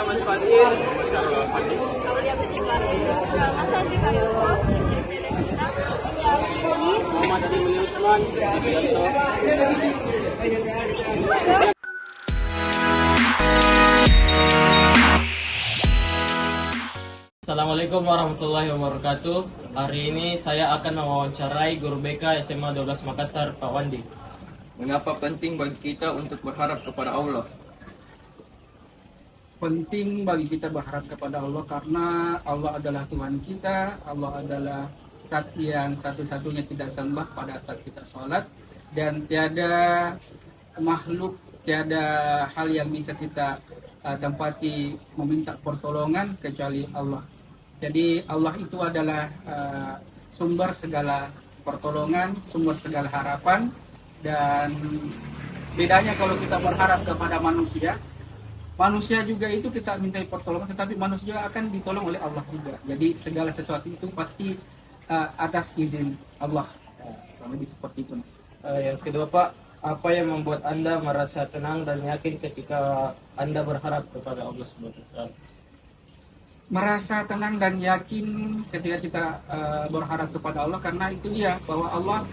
Muhammad Fadil, Syarul Fadil. Aulia Mustikar, Rahmatan Tika Yusuf, Muhammad Ali Mulia Usman, Rizky Assalamualaikum warahmatullahi wabarakatuh. Hari ini saya akan mewawancarai guru BK SMA 12 Makassar, Pak Wandi. Mengapa penting bagi kita untuk berharap kepada Allah? Penting bagi kita berharap kepada Allah karena Allah adalah Tuhan kita. Allah adalah Zat yang satu-satunya tidak sembah pada saat kita sholat, dan tiada makhluk, tiada hal yang bisa kita tempati meminta pertolongan kecuali Allah. Jadi Allah itu adalah sumber segala pertolongan, sumber segala harapan. Dan bedanya kalau kita berharap kepada manusia juga itu kita minta pertolongan, tetapi manusia juga akan ditolong oleh Allah juga. Jadi segala sesuatu itu pasti atas izin Allah. Lebih seperti itu. Yang kedua, Pak, apa yang membuat Anda merasa tenang dan yakin ketika Anda berharap kepada Allah Subhanahu wa Ta'ala? Merasa tenang dan yakin ketika kita berharap kepada Allah karena itu dia bahwa Allah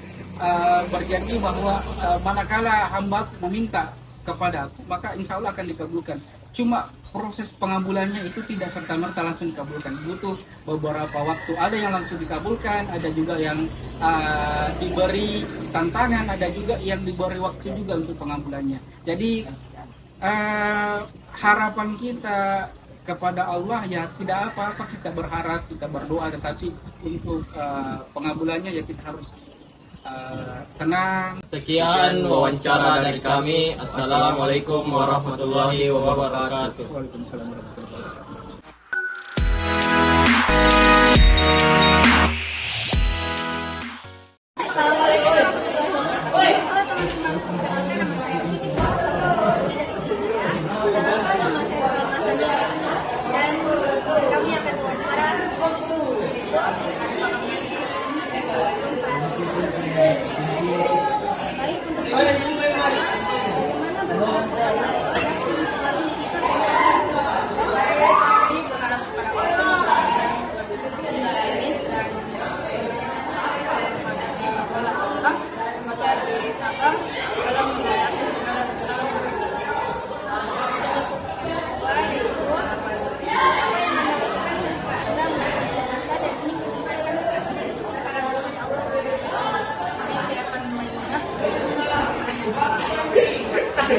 berjanji bahwa manakala hamba meminta kepada aku, maka insya Allah akan dikabulkan. Cuma proses pengabulannya itu tidak serta-merta langsung dikabulkan, butuh beberapa waktu. Ada yang langsung dikabulkan, ada juga yang diberi tantangan, ada juga yang diberi waktu juga untuk pengabulannya. Jadi harapan kita kepada Allah ya tidak apa-apa kita berharap, kita berdoa, tetapi untuk pengabulannya ya kita harus tenang. Sekian wawancara dari kami. Assalamualaikum warahmatullahi wabarakatuh. Waalaikumsalam warahmatullahi wabarakatuh.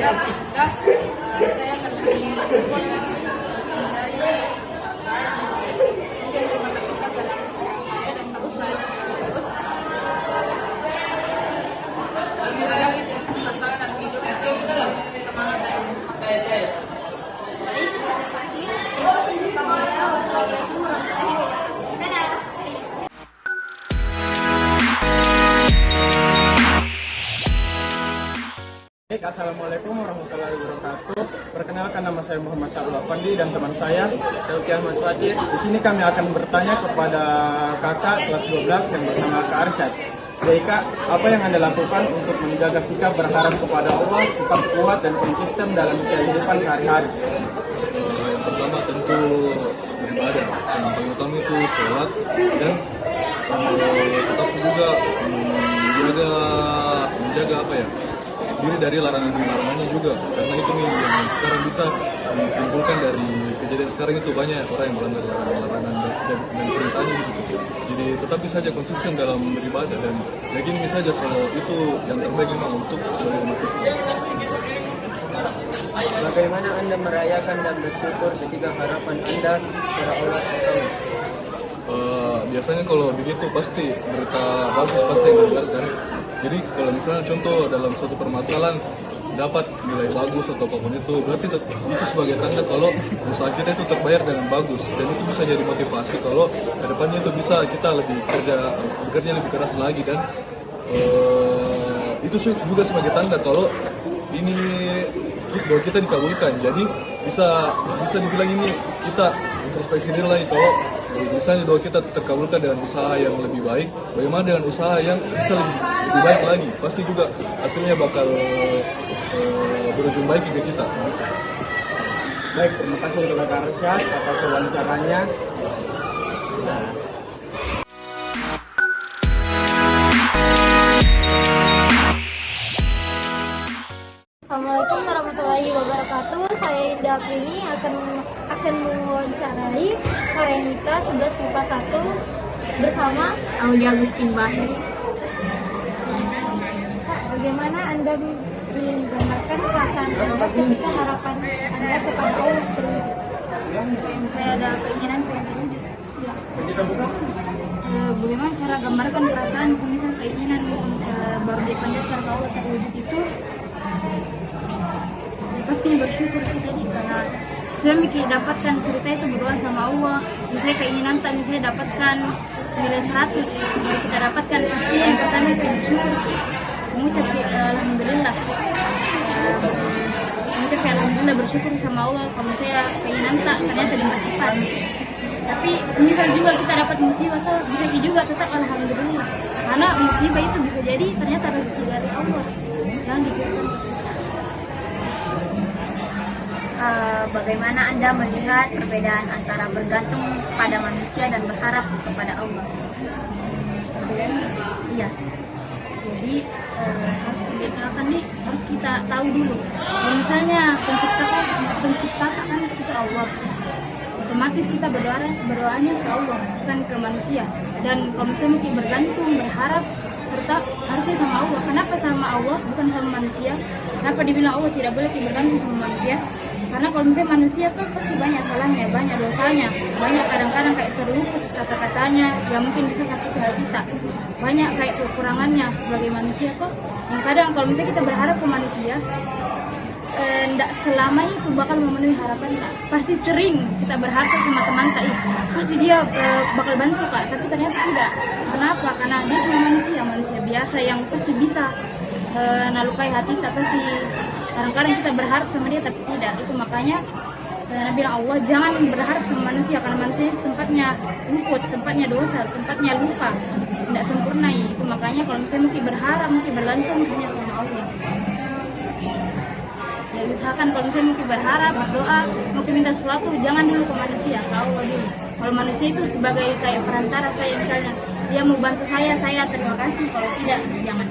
Sehingga saya akan lebih bersyukur dan menghindari kesalahan yang mungkin cuma terlibat dalam saya dan terus menghadapi tantangan dalam hidup dengan semangat dan passion. Assalamualaikum warahmatullahi wabarakatuh. Perkenalkan, nama saya Muhammad Syarul Fadil dan teman saya Aulia Mustikar. Di sini kami akan bertanya kepada kakak kelas 12 yang bernama Kak Arsyad. Jadi Kak, apa yang Anda lakukan untuk menjaga sikap berharap kepada Allah tetap kuat dan konsisten dalam kehidupan sehari-hari? Yang pertama tentu beribadah. Yang paling utama itu sholat dan tetap juga menjaga apa ya, diri dari larangan-larangannya juga, karena itu nih yang sekarang bisa disimpulkan dari kejadian sekarang itu banyak orang yang melanggar larangan dan perintahnya gitu. Jadi tetap bisa saja konsisten dalam beribadah dan yakini saja kalau itu yang terbaik memang untuk sebagai umat Islam. Bagaimana Anda merayakan dan bersyukur ketika harapan Anda kepada Allah terkabul? Biasanya kalau begitu pasti berita bagus pasti yang didengarkan. Jadi kalau misalnya contoh dalam suatu permasalahan dapat nilai bagus atau apapun itu, berarti itu sebagai tanda kalau usaha kita itu terbayar dengan bagus, dan itu bisa jadi motivasi kalau kedepannya itu bisa kita bekerja lebih keras lagi, dan itu juga sebagai tanda kalau ini bahwa kita dikabulkan. Jadi bisa dibilang ini kita introspeksi diri lagi kalau misalnya doa kita terkabulkan dengan usaha yang lebih baik, bagaimana dengan usaha yang bisa lebih baik lagi, pasti juga hasilnya bakal berujung baik ke kita. Baik, terima kasih kepada Kak Arsyad atas wawancaranya. Assalamualaikum warahmatullahi wabarakatuh. Saya Indah Aprini akan mewawancarai Karenita 11 MIPA 1 bersama Aulia Agustin Bahri. Kak, bagaimana Anda menggambarkan perasaan Anda ketika harapan Anda kepada Allah terwujud? Saya ada keinginan pengen bagaimana cara gambarkan perasaan semisal keinginan baru dipandangkan ke Allah terwujud itu pasti bersyukur kita nih karena sudah dapatkan cerita itu berdoa sama Allah. Misalnya keinginan tak misalnya dapatkan nilai 100 bisa kita dapatkan pasti yang pertama itu bersyukur, mengucap alhamdulillah, mengucap alhamdulillah, bersyukur sama Allah. Kalau saya keinginan tak ternyata dimacikan, tapi semisal juga kita dapat musibah tuh bisa juga tetap alhamdulillah karena musibah itu bisa jadi ternyata rezeki dari Allah. Jangan dikirakan. Bagaimana Anda melihat perbedaan antara bergantung pada manusia dan berharap kepada Allah? Iya. Jadi harus dikenalkan nih, harus kita tahu dulu. Kalau misalnya pencipta kan itu Allah, otomatis kita berdoanya ke Allah bukan ke manusia. Dan kalau misalnya mungkin bergantung, berharap, tetap harusnya sama Allah. Kenapa sama Allah bukan sama manusia? Kenapa dibilang Allah tidak boleh bergantung sama manusia? Karena kalau misalnya manusia tuh pasti banyak salahnya, banyak dosanya, banyak kadang-kadang kayak terlupa kata-katanya yang mungkin bisa sakit hati kita, banyak kayak kekurangannya sebagai manusia tuh. Yang kadang kalau misalnya kita berharap ke manusia, tidak selamanya itu bakal memenuhi harapan kita. Pasti sering kita berharap sama teman kita, pasti dia bakal bantu Kak, tapi ternyata tidak. Kenapa? Karena dia cuma manusia biasa yang pasti bisa nalukai hati kita. Pasti kadang-kadang kita berharap sama dia tapi tidak. Itu makanya Nabi Allah jangan berharap sama manusia karena manusia itu tempatnya luput, tempatnya dosa, tempatnya lupa, tidak sempurna. Itu makanya kalau misalnya mungkin berharap, mungkin bergantung hanya sama Allah. Ya misalkan kalau misalnya mungkin berharap, berdoa, mungkin minta sesuatu, jangan dulu ke manusia, ke Allah dulu. Kalau manusia itu sebagai kayak perantara saya, misalnya dia mau bantu saya terima kasih. Kalau tidak, jangan.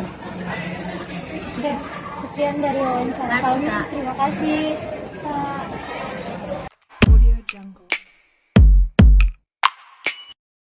Sekian dari wawancara kami. Terima kasih.